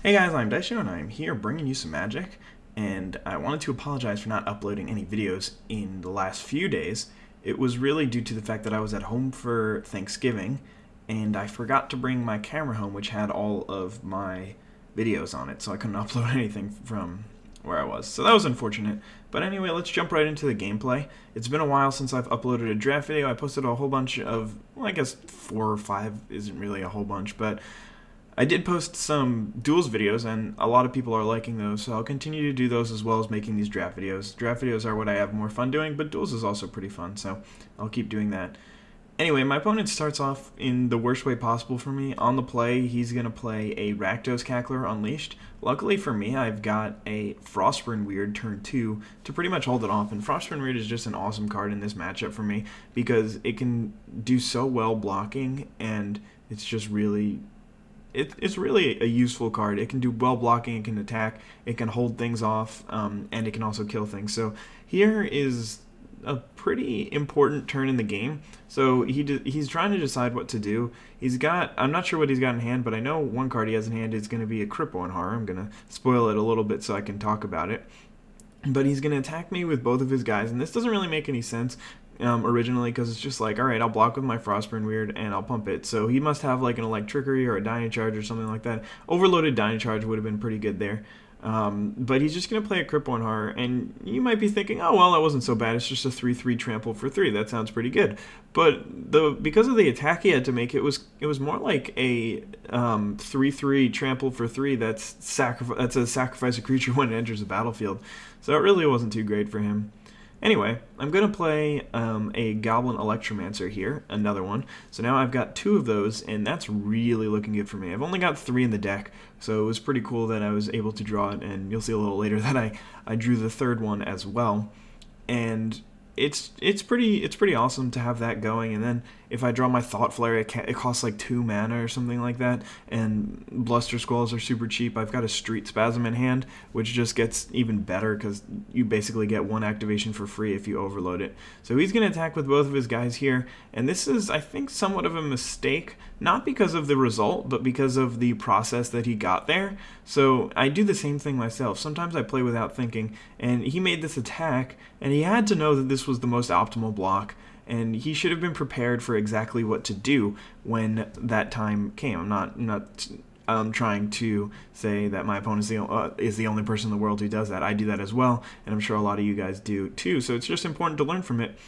Hey guys, I'm Daisho and I'm here bringing you some magic, and I wanted to apologize for not uploading any videos in the last few days. It was really due to the fact that I was at home for Thanksgiving and I forgot to bring my camera home, which had all of my videos on it, so I couldn't upload anything from where I was. So that was unfortunate. But anyway, let's jump right into the gameplay. It's been a while since I've uploaded a draft video. I posted a whole bunch of, well, I guess 4 or 5 isn't really a whole bunch, but I did post some duels videos, and a lot of people are liking those, so I'll continue to do those as well as making these draft videos. Draft videos are what I have more fun doing, but duels is also pretty fun, so I'll keep doing that. Anyway, my opponent starts off in the worst way possible for me. On the play, he's going to play a Rakdos Cackler Unleashed. Luckily for me, I've got a Frostburn Weird turn 2 to pretty much hold it off, and Frostburn Weird is just an awesome card in this matchup for me because it can do so well blocking, and it's just really... It's really a useful card. It can do well blocking, it can attack, it can hold things off, and it can also kill things. So here is a pretty important turn in the game. So he's trying to decide what to do. I'm not sure what he's got in hand, but I know one card he has in hand is going to be a Crippling Horror. I'm going to spoil it a little bit so I can talk about it. But he's going to attack me with both of his guys, and this doesn't really make any sense originally, because it's just like, alright, I'll block with my Frostburn Weird and I'll pump it. So he must have like an Electrickery or a Dynacharge or something like that. Overloaded Dynacharge would have been pretty good there. But he's just going to play a Crippling Horror, and you might be thinking, oh, well, that wasn't so bad. It's just a 3/3 trample for 3. That sounds pretty good. But because of the attack he had to make, it was more like a 3/3 trample for 3 that's a sacrifice a creature when it enters the battlefield. So it really wasn't too great for him. Anyway, I'm going to play a Goblin Electromancer here, another one. So now I've got 2 of those, and that's really looking good for me. I've only got 3 in the deck, so it was pretty cool that I was able to draw it, and you'll see a little later that I drew the 3rd one as well. And it's pretty awesome to have that going. And then if I draw my Thought Flare, it costs like 2 mana or something like that, and Bluster Squalls are super cheap. I've got a Street Spasm in hand, which just gets even better because you basically get 1 activation for free if you overload it. So he's going to attack with both of his guys here, and this is, I think, somewhat of a mistake, not because of the result, but because of the process that he got there. So I do the same thing myself. Sometimes I play without thinking, and he made this attack, and he had to know that this was the most optimal block, and he should have been prepared for exactly what to do when that time came. I'm not trying to say that my opponent is the only person in the world who does that. I do that as well, and I'm sure a lot of you guys do too. So it's just important to learn from it,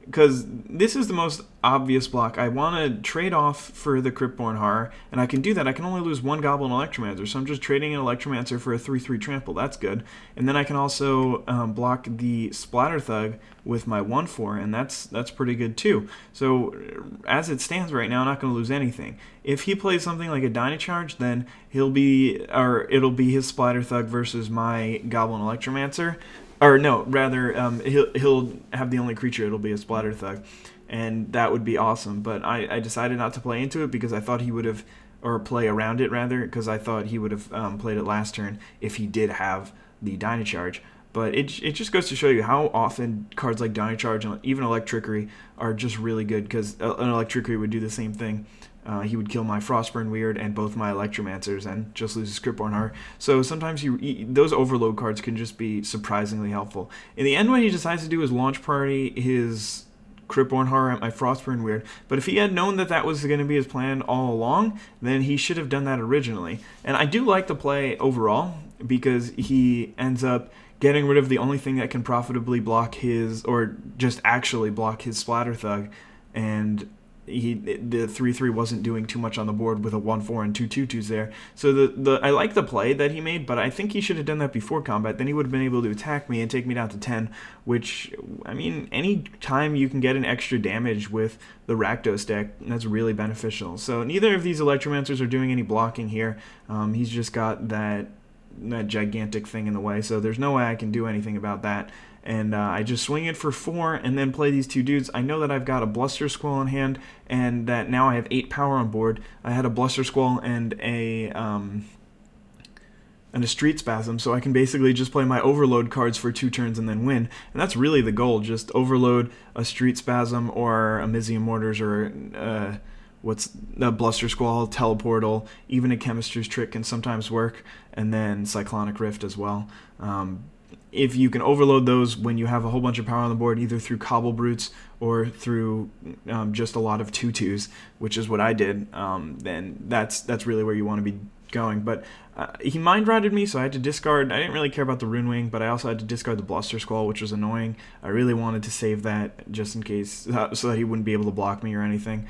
because this is the most obvious block. I want to trade off for the Cryptborn Horror, and I can do that. I can only lose 1 Goblin Electromancer, so I'm just trading an Electromancer for a 3/3 trample. That's good. And then I can also block the Splatter Thug with my 1/4, and that's pretty good too. So as it stands right now, I'm not going to lose anything. If he plays something like a Dynacharge, then it'll be his Splatter Thug versus my Goblin Electromancer. Or no, rather, he'll have the only creature, it'll be a Splatter Thug, and that would be awesome. But I decided not to play into it because I thought he would have, or play around it rather, because I thought he would have played it last turn if he did have the Dynacharge. But it just goes to show you how often cards like Dynacharge and even Electrickery are just really good, because an Electrickery would do the same thing. He would kill my Frostburn Weird and both my Electromancers and just lose his Cryptborn Horror. So sometimes those overload cards can just be surprisingly helpful. In the end, what he decides to do is launch party his Cryptborn Horror at my Frostburn Weird. But if he had known that that was going to be his plan all along, then he should have done that originally. And I do like the play overall, because he ends up getting rid of the only thing that can profitably block his, or just actually block his Splatter Thug, and the 3/3 wasn't doing too much on the board with a 1/4 and 2 2/2s there. So I like the play that he made, but I think he should have done that before combat. Then he would have been able to attack me and take me down to 10, which, I mean, any time you can get an extra damage with the Rakdos deck, that's really beneficial. So neither of these Electromancers are doing any blocking here. He's just got that gigantic thing in the way, so there's no way I can do anything about that. And I just swing it for 4 and then play these 2 dudes. I know that I've got a Bluster Squall in hand, and that now I have 8 power on board. I had a Bluster Squall and a Street Spasm, so I can basically just play my overload cards for 2 turns and then win. And that's really the goal, just overload a Street Spasm or a Mizium Mortars or what's the Bluster Squall, Teleportal, even a Chemistry's Trick can sometimes work, and then Cyclonic Rift as well. If you can overload those when you have a whole bunch of power on the board, either through Cobble Brutes or through just a lot of 2/2s, which is what I did, then that's really where you want to be going. But he Mind Routed me, so I had to discard. I didn't really care about the Rune Wing, but I also had to discard the Bluster Squall, which was annoying. I really wanted to save that just in case, so that he wouldn't be able to block me or anything.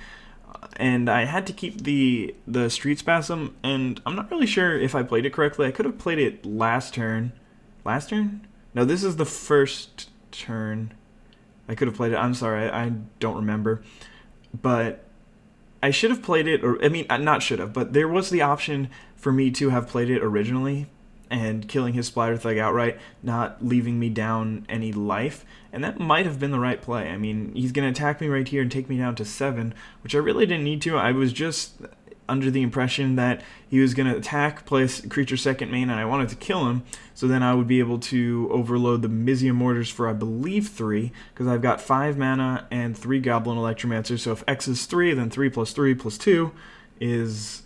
And I had to keep the Street Spasm, and I'm not really sure if I played it correctly. I could have played it last turn. Last turn? No, this is the first turn. I could have played it. I'm sorry, I don't remember. But I should have played it, or I mean, not should have, but there was the option for me to have played it originally and killing his Splatter Thug outright, not leaving me down any life, and that might have been the right play. I mean, he's going to attack me right here and take me down to 7, which I really didn't need to. I was just under the impression that he was going to attack, place creature second main, and I wanted to kill him, so then I would be able to overload the Mizium Mortars for, I believe, 3, because I've got 5 mana and 3 Goblin Electromancer, so if X is 3, then 3 plus 3 plus 2 is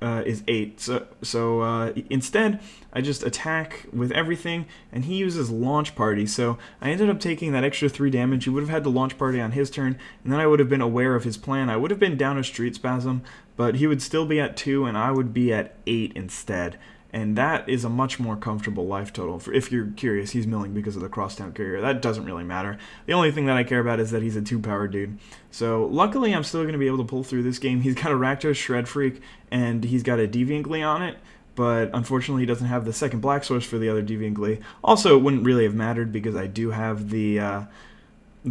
8. So instead, I just attack with everything, and he uses Launch Party. So I ended up taking that extra 3 damage. He would have had to Launch Party on his turn, and then I would have been aware of his plan. I would have been down a Street Spasm, but he would still be at 2, and I would be at 8 instead. And that is a much more comfortable life total. If you're curious, he's milling because of the Crosstown Courier. That doesn't really matter. The only thing that I care about is that he's a 2-power dude. So luckily, I'm still going to be able to pull through this game. He's got a Rakdos Shred Freak, and he's got a Deviant Glee on it. But unfortunately, he doesn't have the second black source for the other Deviant Glee. Also, it wouldn't really have mattered because I do have the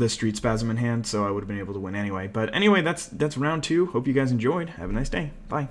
Street Spasm in hand, so I would have been able to win anyway. But anyway, that's round 2. Hope you guys enjoyed. Have a nice day. Bye.